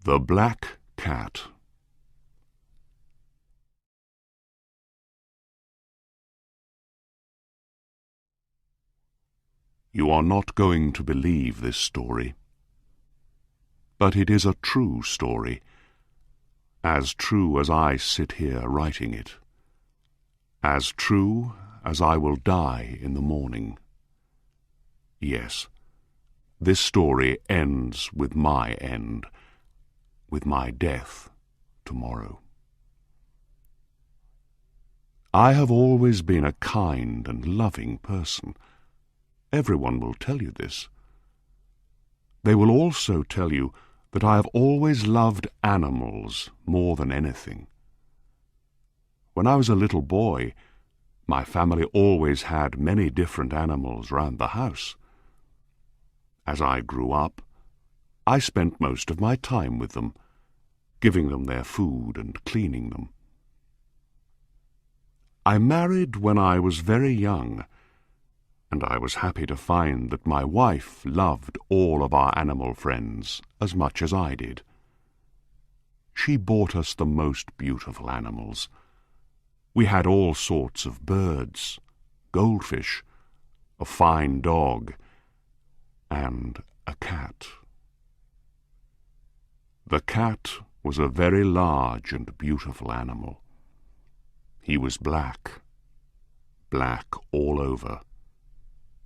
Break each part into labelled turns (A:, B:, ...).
A: The Black Cat. You are not going to believe this story, but it is a true story, as true as I sit here writing it, as true as I will die in the morning. Yes, this story ends with my end, with my death tomorrow. I have always been a kind and loving person. Everyone will tell you this. They will also tell you that I have always loved animals more than anything. When I was a little boy, my family always had many different animals round the house. As I grew up, I spent most of my time with them, giving them their food and cleaning them. I married when I was very young, and I was happy to find that my wife loved all of our animal friends as much as I did. She bought us the most beautiful animals. We had all sorts of birds, goldfish, a fine dog, and a cat. The cat was a very large and beautiful animal. He was black all over,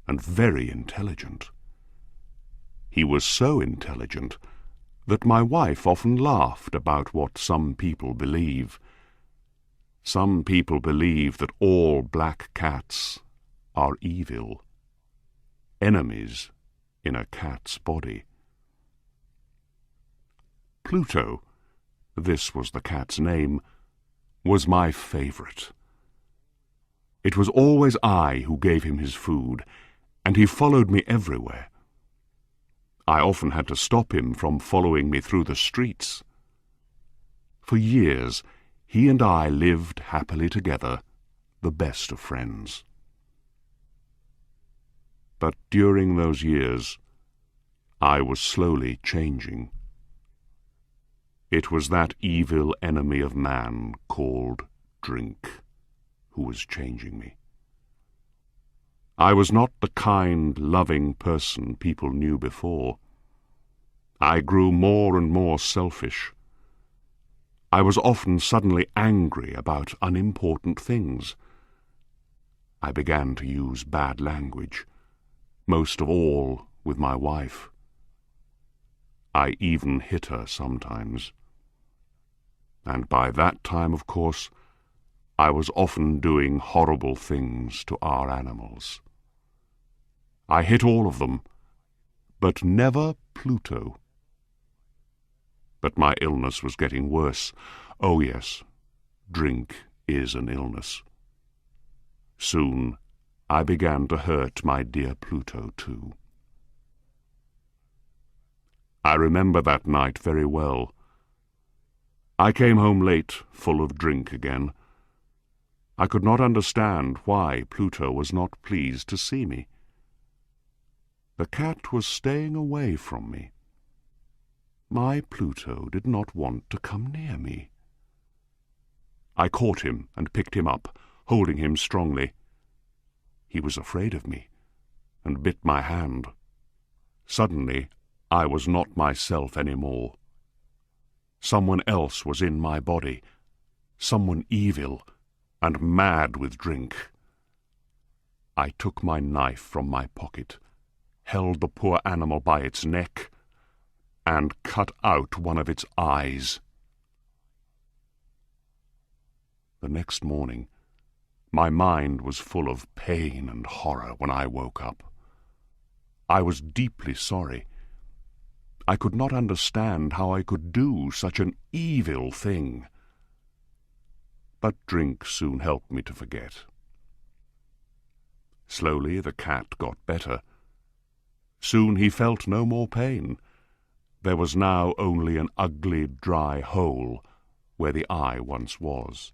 A: and very intelligent. He was so intelligent that my wife often laughed about what some people believe. Some people believe that all black cats are evil, enemies in a cat's body. Pluto, this was the cat's name, was my favourite. It was always I who gave him his food, and he followed me everywhere. I often had to stop him from following me through the streets. For years, he and I lived happily together, the best of friends. But during those years, I was slowly changing. It was that evil enemy of man called drink who was changing me. I was not the kind, loving person people knew before. I grew more and more selfish. I was often suddenly angry about unimportant things. I began to use bad language, most of all with my wife. I even hit her sometimes. And by that time, of course, I was often doing horrible things to our animals. I hit all of them, but never Pluto. But my illness was getting worse. Oh yes, drink is an illness. Soon I began to hurt my dear Pluto too. I remember that night very well. I came home late, full of drink again. I could not understand why Pluto was not pleased to see me. The cat was staying away from me. My Pluto did not want to come near me. I caught him and picked him up, holding him strongly. He was afraid of me, and bit my hand. Suddenly, I was not myself any more. Someone else was in my body, someone evil and mad with drink. I took my knife from my pocket, held the poor animal by its neck, and cut out one of its eyes. The next morning, my mind was full of pain and horror when I woke up. I was deeply sorry. I could not understand how I could do such an evil thing. But drink soon helped me to forget. Slowly the cat got better. Soon he felt no more pain. There was now only an ugly, dry hole where the eye once was.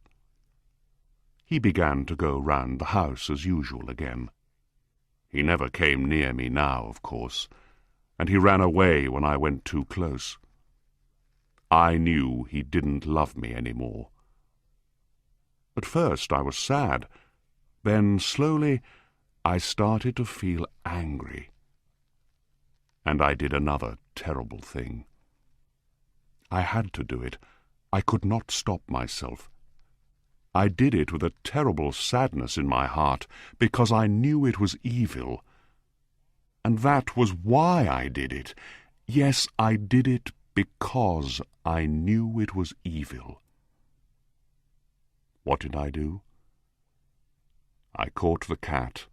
A: He began to go round the house as usual again. He never came near me now, of course, and he ran away when I went too close. I knew he didn't love me anymore. At first I was sad. Then, slowly, I started to feel angry. And I did another terrible thing. I had to do it. I could not stop myself. I did it with a terrible sadness in my heart, because I knew it was evil. And that was why I did it. Yes, I did it because I knew it was evil. What did I do? I caught the cat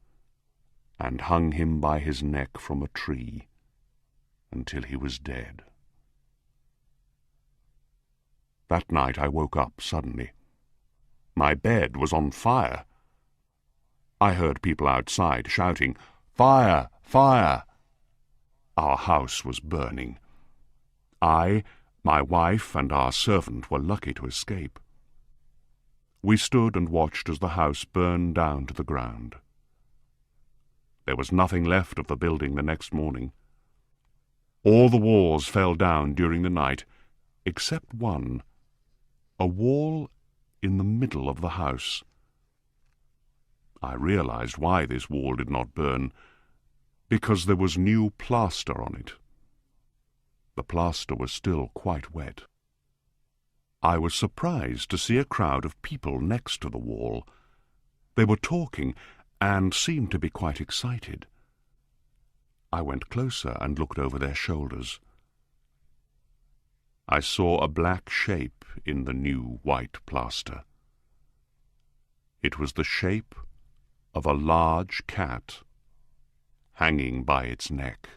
A: and hung him by his neck from a tree until he was dead. That night I woke up suddenly. My bed was on fire. I heard people outside shouting, "Fire! Fire!" Our house was burning. I, my wife, and our servant were lucky to escape. We stood and watched as the house burned down to the ground. There was nothing left of the building the next morning. All the walls fell down during the night, except one, a wall in the middle of the house. I realized why this wall did not burn, because there was new plaster on it. The plaster was still quite wet. I was surprised to see a crowd of people next to the wall. They were talking and seemed to be quite excited. I went closer and looked over their shoulders. I saw a black shape in the new white plaster. It was the shape of a large cat hanging by its neck.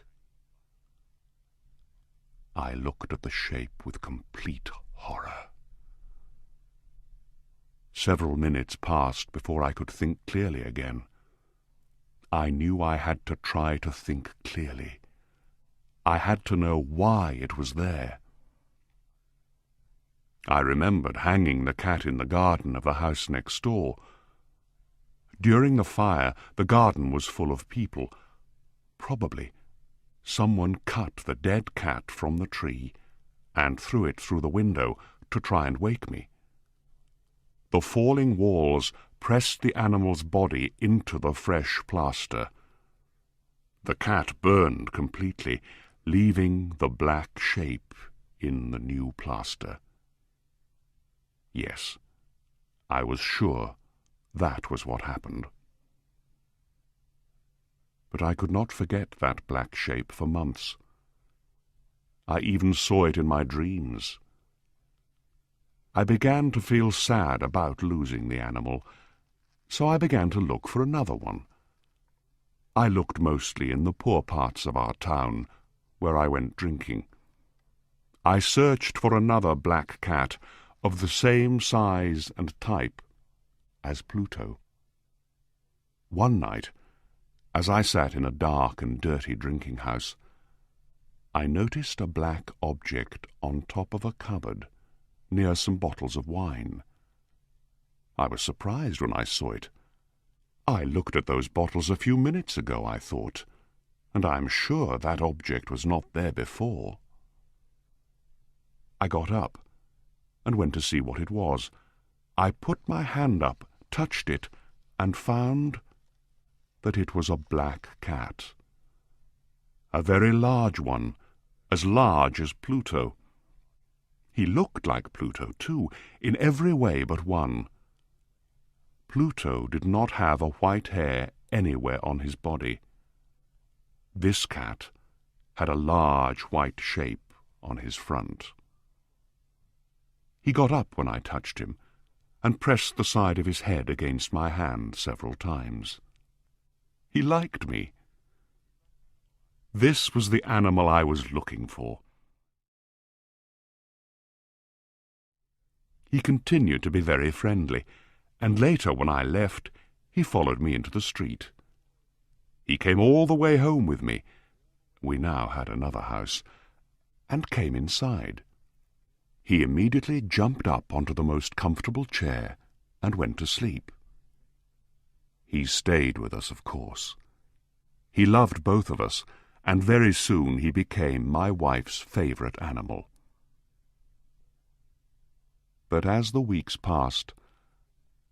A: I looked at the shape with complete horror. Several minutes passed before I could think clearly again. I knew I had to try to think clearly. I had to know why it was there. I remembered hanging the cat in the garden of the house next door. During the fire, the garden was full of people. Probably someone cut the dead cat from the tree and threw it through the window to try and wake me. The falling walls pressed the animal's body into the fresh plaster. The cat burned completely, leaving the black shape in the new plaster. Yes, I was sure that was what happened. But I could not forget that black shape for months. I even saw it in my dreams. I began to feel sad about losing the animal, so I began to look for another one. I looked mostly in the poor parts of our town, where I went drinking. I searched for another black cat of the same size and type as Pluto. One night, as I sat in a dark and dirty drinking house, I noticed a black object on top of a cupboard near some bottles of wine. I was surprised when I saw it. I looked at those bottles a few minutes ago, I thought, and I am sure that object was not there before. I got up and went to see what it was. I put my hand up, touched it, and found that it was a black cat. A very large one, as large as Pluto. He looked like Pluto, too, in every way but one. Pluto did not have a white hair anywhere on his body. This cat had a large white shape on his front. He got up when I touched him, and pressed the side of his head against my hand several times. He liked me. This was the animal I was looking for. He continued to be very friendly, and later, when I left, he followed me into the street. He came all the way home with me. We now had another house, and came inside. He immediately jumped up onto the most comfortable chair and went to sleep. He stayed with us, of course. He loved both of us, and very soon he became my wife's favorite animal. that as the weeks passed,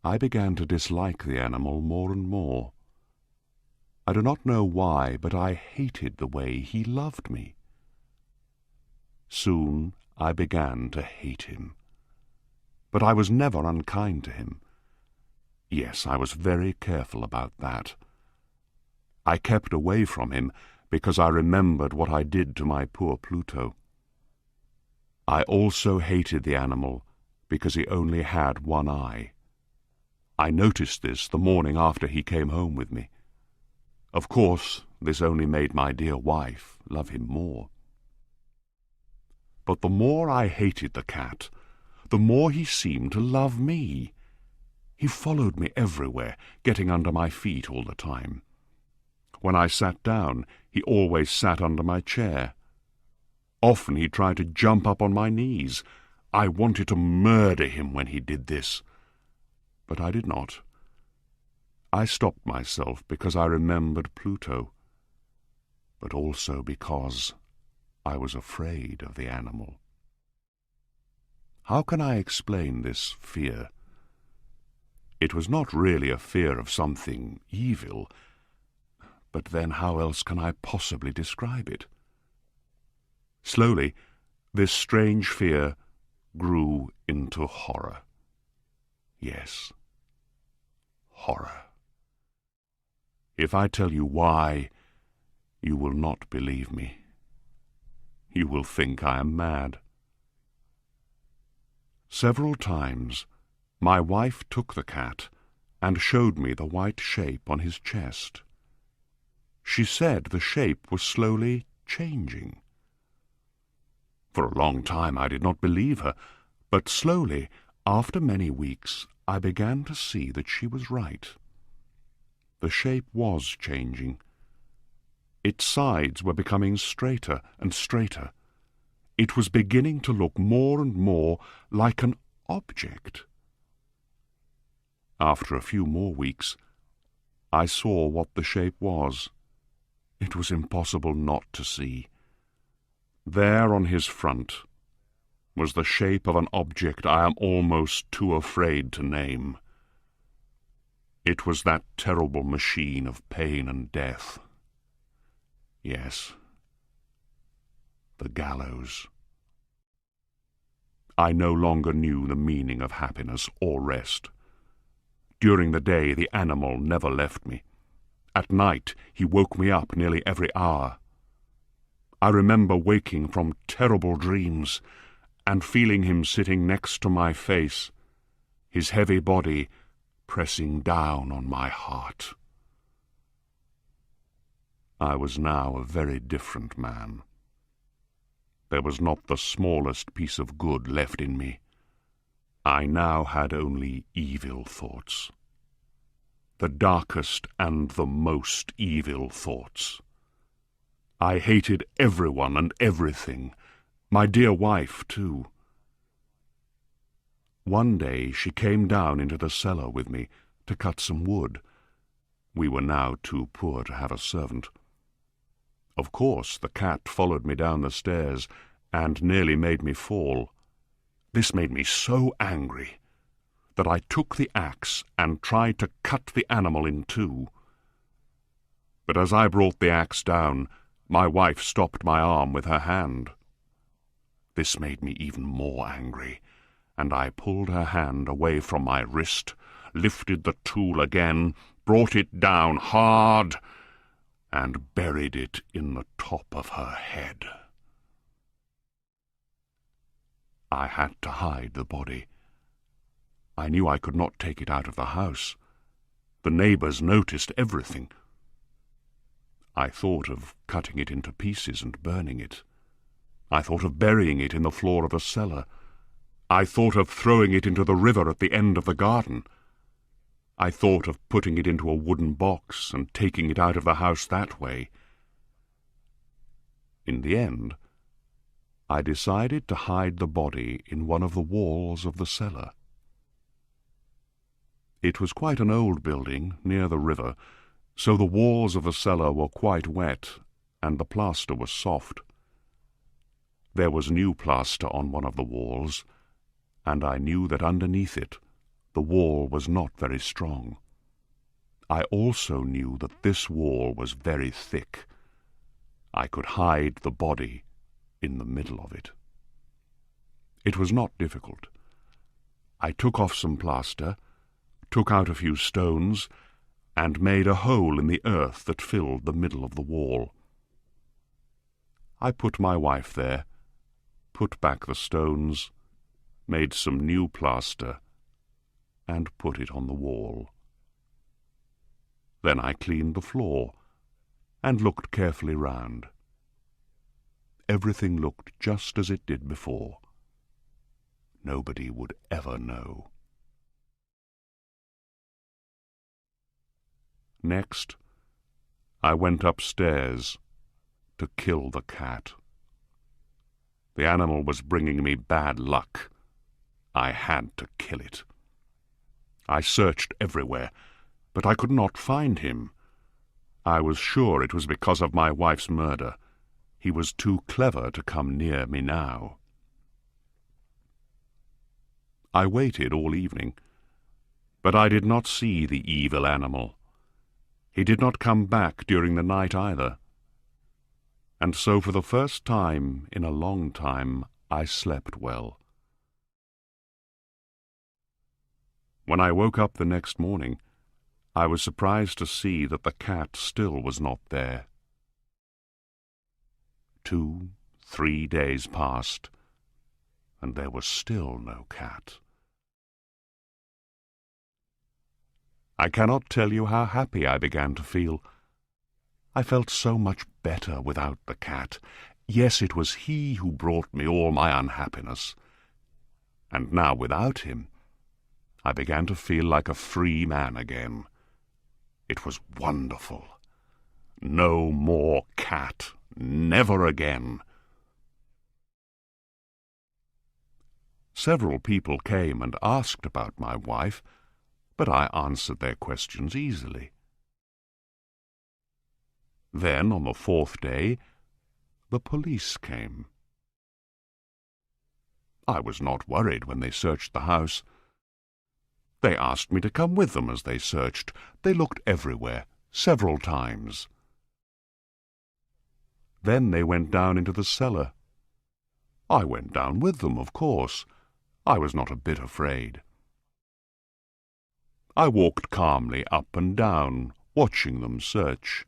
A: I began to dislike the animal more and more. I do not know why, but I hated the way he loved me. Soon I began to hate him. But I was never unkind to him. Yes, I was very careful about that. I kept away from him because I remembered what I did to my poor Pluto. I also hated the animal because he only had one eye. I noticed this the morning after he came home with me. Of course, this only made my dear wife love him more. But the more I hated the cat, the more he seemed to love me. He followed me everywhere, getting under my feet all the time. When I sat down, he always sat under my chair. Often he tried to jump up on my knees. I wanted to murder him when he did this. But I did not. I stopped myself because I remembered Pluto, but also because I was afraid of the animal. How can I explain this fear? It was not really a fear of something evil, but then how else can I possibly describe it? Slowly, this strange fear grew into horror. Yes, horror. If I tell you why, you will not believe me. You will think I am mad. Several times, my wife took the cat and showed me the white shape on his chest. She said the shape was slowly changing. For a long time I did not believe her, but slowly, after many weeks, I began to see that she was right. The shape was changing. Its sides were becoming straighter and straighter. It was beginning to look more and more like an object. After a few more weeks, I saw what the shape was. It was impossible not to see. There on his front was the shape of an object I am almost too afraid to name. It was that terrible machine of pain and death. Yes, the gallows. I no longer knew the meaning of happiness or rest. During the day, the animal never left me. At night, he woke me up nearly every hour. I remember waking from terrible dreams and feeling him sitting next to my face, his heavy body pressing down on my heart. I was now a very different man. There was not the smallest piece of good left in me. I now had only evil thoughts. The darkest and the most evil thoughts. I hated everyone and everything, my dear wife, too. One day she came down into the cellar with me to cut some wood. We were now too poor to have a servant. Of course, the cat followed me down the stairs and nearly made me fall. This made me so angry that I took the axe and tried to cut the animal in two. But as I brought the axe down, my wife stopped my arm with her hand. This made me even more angry, and I pulled her hand away from my wrist, lifted the tool again, brought it down hard, and buried it in the top of her head. I had to hide the body. I knew I could not take it out of the house. The neighbors noticed everything. I thought of cutting it into pieces and burning it. I thought of burying it in the floor of the cellar. I thought of throwing it into the river at the end of the garden. I thought of putting it into a wooden box and taking it out of the house that way. In the end, I decided to hide the body in one of the walls of the cellar. It was quite an old building near the river, so the walls of the cellar were quite wet and the plaster was soft. There was new plaster on one of the walls, and I knew that underneath it the wall was not very strong. I also knew that this wall was very thick. I could hide the body in the middle of it. It was not difficult. I took off some plaster, took out a few stones, and made a hole in the earth that filled the middle of the wall. I put my wife there, put back the stones, made some new plaster, and put it on the wall. Then I cleaned the floor and looked carefully round. Everything looked just as it did before. Nobody would ever know. Next, I went upstairs to kill the cat. The animal was bringing me bad luck. I had to kill it. I searched everywhere, but I could not find him. I was sure it was because of my wife's murder. He was too clever to come near me now. I waited all evening, but I did not see the evil animal. He did not come back during the night either. And so for the first time in a long time I slept well. When I woke up the next morning, I was surprised to see that the cat still was not there. 2, 3 days passed, and there was still no cat. I cannot tell you how happy I began to feel. I felt so much better without the cat. Yes, it was he who brought me all my unhappiness. And now without him, I began to feel like a free man again. It was wonderful. No more cat. Never again. Several people came and asked about my wife, but I answered their questions easily. Then, on the 4th day, the police came. I was not worried when they searched the house. They asked me to come with them as they searched. They looked everywhere, several times. Then they went down into the cellar. I went down with them, of course. I was not a bit afraid. I walked calmly up and down, watching them search.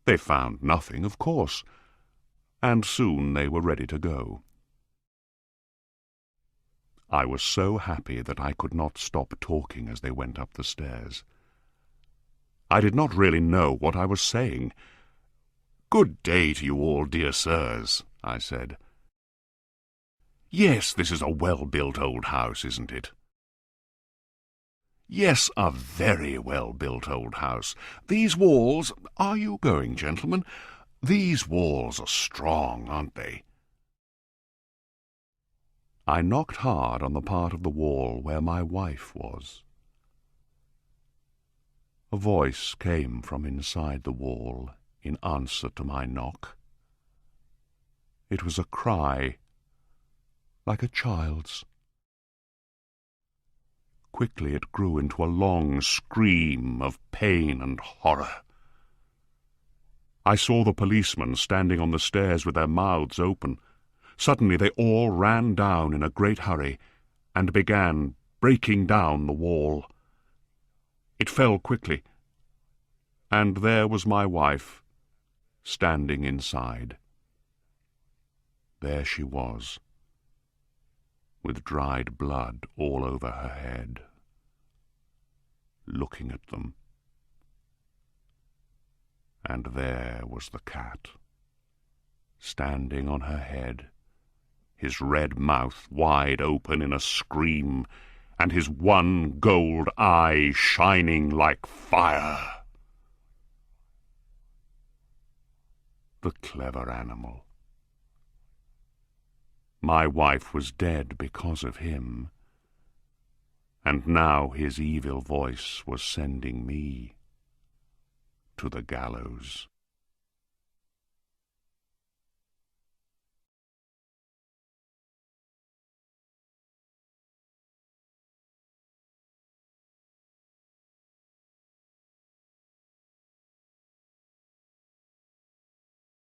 A: They found nothing, of course, and soon they were ready to go. I was so happy that I could not stop talking as they went up the stairs. I did not really know what I was saying. "Good day to you all, dear sirs," I said. "Yes, this is a well-built old house, isn't it?" "Yes, a very well-built old house. These walls— Are you going, gentlemen? These walls are strong, aren't they?" I knocked hard on the part of the wall where my wife was. A voice came from inside the wall in answer to my knock. It was a cry, like a child's. Quickly it grew into a long scream of pain and horror. I saw the policemen standing on the stairs with their mouths open. Suddenly they all ran down in a great hurry and began breaking down the wall. It fell quickly, and there was my wife, standing inside. There she was, with dried blood all over her head, looking at them. And there was the cat, standing on her head, his red mouth wide open in a scream, and his one gold eye shining like fire. The clever animal. My wife was dead because of him, and now his evil voice was sending me to the gallows.